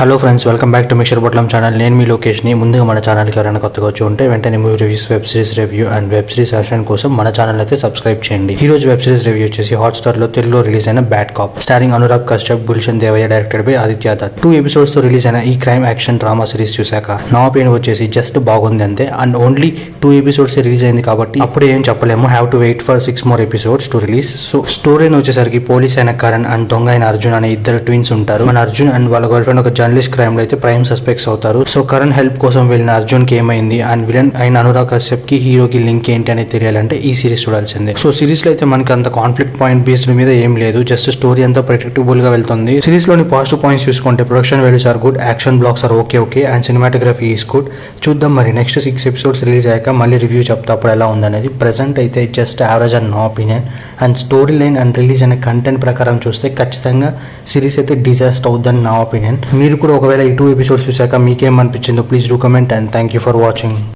Hello friends, welcome back to మిషర్ బొట్లం channel. నేను మీ లొకేషన్ని. ముందుగా మన ఛానల్కి ఎవరైనా కొత్తగా వచ్చి ఉంటే వెంటనే movie reviews, web series review and web series session కోసం మన ఛానల్ అయితే సబ్స్క్రైబ్ చేయండి. ఈ రోజు వెబ్ సిరీస్ రివ్యూ వచ్చేసి హాట్‌స్టార్లో తెలుగులో రిలీజ్ అయిన bad cop, starring Anurag Kashyap, Gulshan Devaiah, directed by Aditya Datt. 2 episodes తో రిలీజ్ అయిన ఈ క్రైమ్ యాక్షన్ డ్రామా సిరీస్ చూశాక నా ఒపీనియన్ వచ్చేసి జస్ట్ బాగుంది అంతే. అండ్ ఓన్లీ 2 episodes రిలీజ్ అయింది కాబట్టి అప్పుడే ఏం చెప్పలేము. Have to wait for 6 more episodes to release. So స్టోరీని వచ్చేసరికి పోలీస్ అయిన కరణ్ అండ్ దొంగ అయిన అర్జున్ అనే ఇద్దరు ట్విన్స్ ఉంటారు. మన అర్జున్ అండ్ వాళ్ళ గర్ల్ ఫ్రెండ్ ఒక జర్నలిస్ట్ క్రైమ్ లో అయితే ప్రైమ్ సస్పెక్ట్స్ అవుతారు. సో కరణ్ హెల్ప్ కోసం వెళ్ళిన అర్జున్ కి ఏమైంది అండ్ విలన్ అయిన అనురాగ్ కశ్యప్ కి హీరోకి లింక్ ఏంటి అనేది తెలియాలంటే ఈ సిరీస్ చూడాల్సిందే. సో సిరీస్ లో అయితే మనకి అంత కాన్ఫ్లిక్ట్ పాయింట్ బేస్డ్ మీద ఏం లేదు, జస్ట్ స్టోరీ అంతా ప్రెడిక్టబుల్ గా వెళ్తుంది. సిరీస్ లోని పాజిటివ్ పాయింట్స్ చూసుకుంటే production values are good, action blocks are okay and cinematography is good. చూద్దాం మరి నెక్స్ట్ 6 episodes రిలీజ్ అయ్యాక మళ్ళీ రివ్యూ చెప్తా అప్పుడు ఎలా ఉందనేది. ప్రెసెంట్ అయితే జస్ట్ యావరేజ్ అండ్ నా opinion. And story line and release అనే కంటెంట్ ప్రకారం చూస్తే ఖచ్చితంగా సిరీస్ అయితే డిజాస్ట్ అవుతుందని నా ఒపీనియన్. మీరు కూడా ఒకవేళ ఈ 2 episodes చూసాక మీకేమనిపించిందో please do comment and thank you for watching.